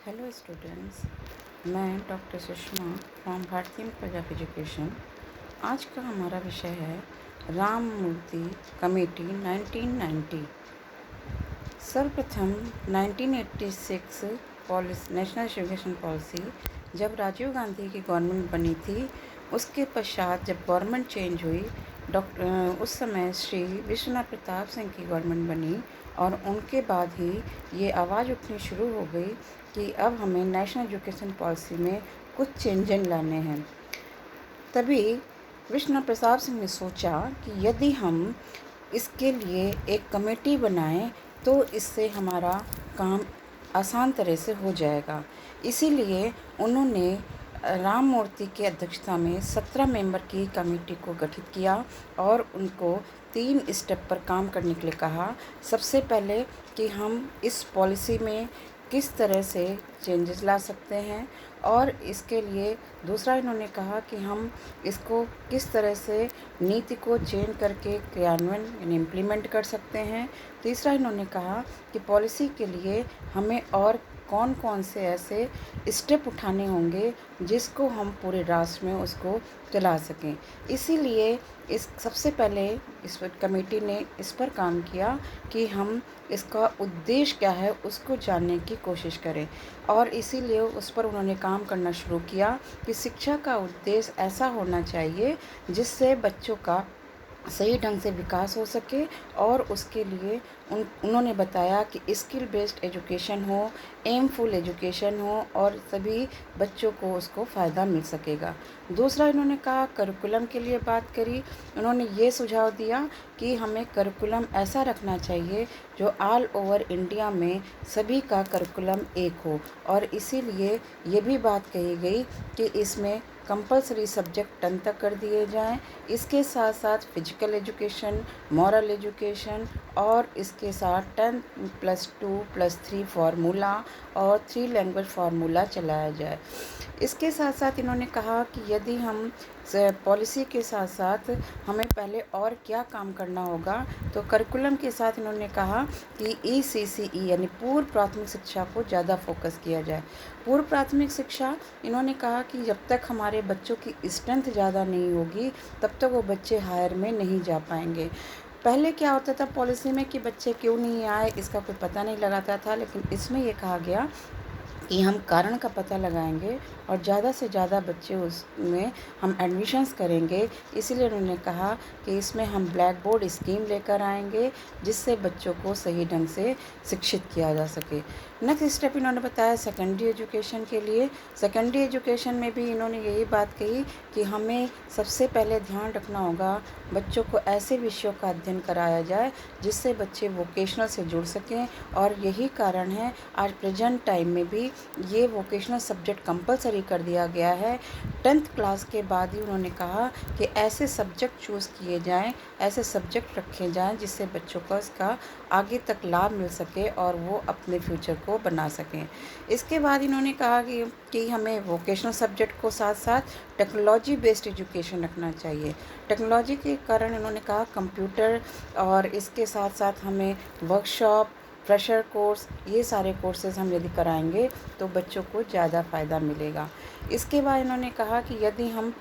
Hello students, मैं doctor Sushma from भारतीय college of education. आज का हमारा विषय है राम मूर्ति कमेटी 1990। सर्वप्रथम 1986 नेशनल एजुकेशन पॉलिसी जब राजीव गांधी की गवर्नमेंट बनी थी, उसके पश्चात जब गवर्नमेंट चेंज हुई, उस समय श्री विश्वनाथ प्रताप सिंह की गवर्नमेंट बनी और उनके बाद ही ये आवाज़ उठनी शुरू हो गई कि अब हमें नेशनल एजुकेशन पॉलिसी में कुछ चेंजेस लाने हैं। तभी विश्वनाथ प्रताप सिंह ने सोचा कि यदि हम इसके लिए एक कमेटी बनाएं तो इससे हमारा काम आसान तरह से हो जाएगा। इसीलिए उन्होंने राम मूर्ति की अध्यक्षता में 17 मेंबर की कमेटी को गठित किया और उनको 3 स्टेप पर काम करने के लिए कहा। सबसे पहले कि हम इस पॉलिसी में किस तरह से चेंजेस ला सकते हैं, और इसके लिए दूसरा इन्होंने कहा कि हम इसको किस तरह से नीति को चेंज करके क्रियान्वयन यानी इम्प्लीमेंट कर सकते हैं। तीसरा इन्होंने कहा कि पॉलिसी के लिए हमें और कौन कौन से ऐसे स्टेप उठाने होंगे जिसको हम पूरे राष्ट्र में उसको चला सकें। इसीलिए इस सबसे पहले इस कमेटी ने इस पर काम किया कि हम इसका उद्देश्य क्या है उसको जानने की कोशिश करें, और इसीलिए उस पर उन्होंने काम करना शुरू किया कि शिक्षा का उद्देश्य ऐसा होना चाहिए जिससे बच्चों का सही ढंग से विकास हो सके, और उसके लिए उन्होंने बताया कि स्किल बेस्ड एजुकेशन हो, एमफुल एजुकेशन हो और सभी बच्चों को उसको फ़ायदा मिल सकेगा। दूसरा इन्होंने कहा करिकुलम के लिए बात करी। उन्होंने ये सुझाव दिया कि हमें करिकुलम ऐसा रखना चाहिए जो ऑल ओवर इंडिया में सभी का करिकुलम एक हो, और इसीलिए ये भी बात कही गई कि इसमें कंपलसरी सब्जेक्ट 10 तक कर दिए जाएं। इसके साथ साथ फिजिकल एजुकेशन, मॉरल एजुकेशन और इसके साथ 10+2+3 फार्मूला और 3 लैंग्वेज फार्मूला चलाया जाए। इसके साथ साथ इन्होंने कहा कि यदि हम पॉलिसी के साथ साथ हमें पहले और क्या काम करना होगा, तो करिकुलम के साथ इन्होंने कहा कि ECCE यानी पूर्व प्राथमिक शिक्षा को ज़्यादा फोकस किया जाए। पूर्व प्राथमिक शिक्षा इन्होंने कहा कि जब तक हमारे बच्चों की स्ट्रेंथ ज़्यादा नहीं होगी तब तक वो बच्चे हायर में नहीं जा पाएंगे। पहले क्या होता था पॉलिसी में कि बच्चे क्यों नहीं आए इसका कोई पता नहीं लगाता था, लेकिन इसमें ये कहा गया कि हम कारण का पता लगाएंगे और ज़्यादा से ज़्यादा बच्चे उसमें हम एडमिशन्स करेंगे। इसीलिए उन्होंने कहा कि इसमें हम ब्लैक बोर्ड स्कीम लेकर आएंगे जिससे बच्चों को सही ढंग से शिक्षित किया जा सके। नेक्स्ट स्टेप इन्होंने बताया सेकेंडरी एजुकेशन के लिए। सेकेंडरी एजुकेशन में भी इन्होंने यही बात कही कि हमें सबसे पहले ध्यान रखना होगा बच्चों को ऐसे विषयों का अध्ययन कराया जाए जिससे बच्चे वोकेशनल से जुड़ सकें, और यही कारण है आज प्रेजेंट टाइम में भी ये वोकेशनल सब्जेक्ट कंपलसरी कर दिया गया है। 10th क्लास के बाद ही उन्होंने कहा कि ऐसे सब्जेक्ट चूज़ किए जाएं, ऐसे सब्जेक्ट रखे जाएं जिससे बच्चों को इसका आगे तक लाभ मिल सके और वो अपने फ्यूचर को बना सकें। इसके बाद इन्होंने कहा कि हमें वोकेशनल सब्जेक्ट को साथ साथ टेक्नोलॉजी बेस्ड एजुकेशन रखना चाहिए। टेक्नोलॉजी के कारण इन्होंने कहा कंप्यूटर और इसके साथ साथ हमें वर्कशॉप, फ्रेशर कोर्स, ये सारे कोर्सेज़ हम यदि कराएंगे तो बच्चों को ज़्यादा फ़ायदा मिलेगा। इसके बाद इन्होंने कहा कि यदि हम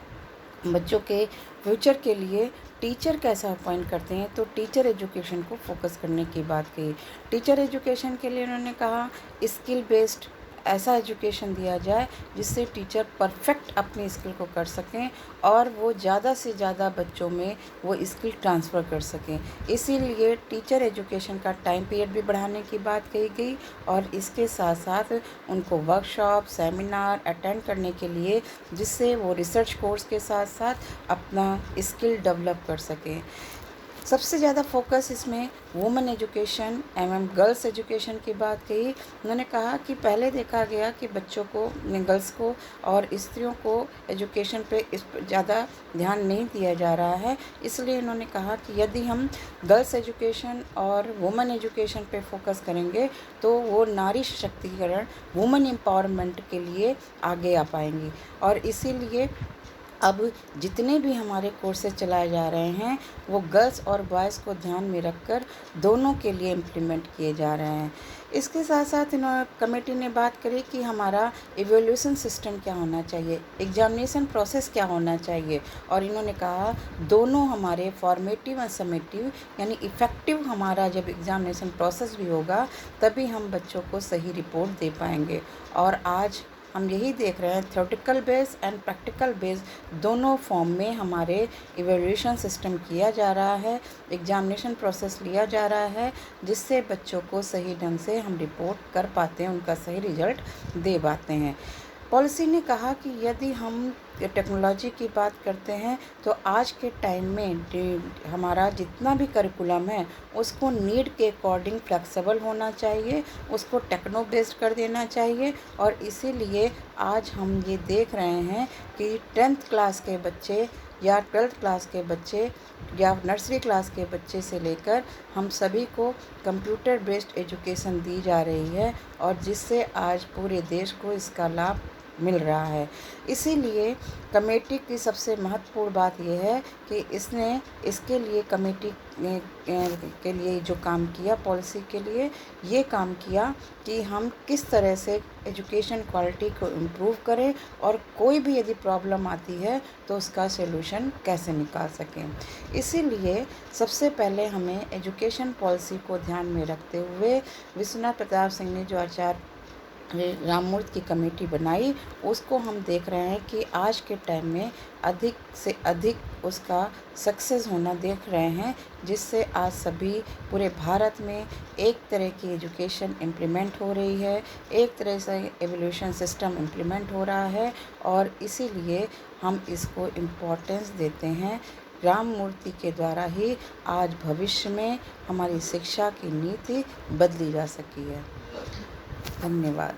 बच्चों के फ्यूचर के लिए टीचर कैसा अपॉइंट करते हैं तो टीचर एजुकेशन को फोकस करने की बात कही। टीचर एजुकेशन के लिए उन्होंने कहा स्किल बेस्ड ऐसा एजुकेशन दिया जाए जिससे टीचर परफेक्ट अपनी स्किल को कर सकें और वो ज़्यादा से ज़्यादा बच्चों में वो स्किल ट्रांसफ़र कर सकें। इसीलिए टीचर एजुकेशन का टाइम पीरियड भी बढ़ाने की बात कही गई, और इसके साथ साथ उनको वर्कशॉप, सेमिनार अटेंड करने के लिए जिससे वो रिसर्च कोर्स के साथ साथ अपना स्किल डेवलप कर सकें। सबसे ज़्यादा फोकस इसमें वुमेन एजुकेशन एवं गर्ल्स एजुकेशन की बात कही। उन्होंने कहा कि पहले देखा गया कि बच्चों को, गर्ल्स को और स्त्रियों को एजुकेशन पे इस पर ज़्यादा ध्यान नहीं दिया जा रहा है। इसलिए इन्होंने कहा कि यदि हम गर्ल्स एजुकेशन और वुमेन एजुकेशन पे फोकस करेंगे तो वो नारी सशक्तिकरण, वुमेन एम्पावरमेंट के लिए आगे आ पाएंगी, और इसीलिए अब जितने भी हमारे कोर्सेज चलाए जा रहे हैं वो गर्ल्स और बॉयज़ को ध्यान में रखकर दोनों के लिए इम्प्लीमेंट किए जा रहे हैं। इसके साथ साथ कमेटी ने बात करी कि हमारा इवैल्यूएशन सिस्टम क्या होना चाहिए, एग्जामिनेशन प्रोसेस क्या होना चाहिए, और इन्होंने कहा दोनों हमारे फॉर्मेटिव और समेटिव यानी इफ़ेक्टिव हमारा जब एग्जामिनेशन प्रोसेस भी होगा तभी हम बच्चों को सही रिपोर्ट दे पाएंगे। और आज हम यही देख रहे हैं, theoretical base and practical base दोनों फॉर्म में हमारे इवैल्यूएशन सिस्टम किया जा रहा है, एग्जामिनेशन प्रोसेस लिया जा रहा है, जिससे बच्चों को सही ढंग से हम रिपोर्ट कर पाते हैं, उनका सही रिजल्ट दे पाते हैं। पॉलिसी ने कहा कि यदि हम टेक्नोलॉजी की बात करते हैं तो आज के टाइम में हमारा जितना भी करिकुलम है उसको नीड के अकॉर्डिंग फ्लेक्सिबल होना चाहिए, उसको टेक्नो बेस्ड कर देना चाहिए। और इसीलिए आज हम ये देख रहे हैं कि 10th क्लास के बच्चे या 12th क्लास के बच्चे या नर्सरी क्लास के बच्चे से लेकर हम सभी को कंप्यूटर बेस्ड एजुकेशन दी जा रही है, और जिससे आज पूरे देश को इसका लाभ मिल रहा है। इसीलिए कमेटी की सबसे महत्वपूर्ण बात यह है कि इसके लिए कमेटी के लिए जो काम किया, पॉलिसी के लिए ये काम किया कि हम किस तरह से एजुकेशन क्वालिटी को इम्प्रूव करें और कोई भी यदि प्रॉब्लम आती है तो उसका सलूशन कैसे निकाल सकें। इसीलिए सबसे पहले हमें एजुकेशन पॉलिसी को ध्यान में रखते हुए विश्वनाथ प्रताप सिंह ने जो आचार्य राममूर्ति की कमेटी बनाई, उसको हम देख रहे हैं कि आज के टाइम में अधिक से अधिक उसका सक्सेस होना देख रहे हैं, जिससे आज सभी पूरे भारत में एक तरह की एजुकेशन इम्प्लीमेंट हो रही है, एक तरह से एवोल्यूशन सिस्टम इम्प्लीमेंट हो रहा है, और इसीलिए हम इसको इम्पोर्टेंस देते हैं। राममूर्ति के द्वारा ही आज भविष्य में हमारी शिक्षा की नीति बदली जा सकी है। धन्यवाद।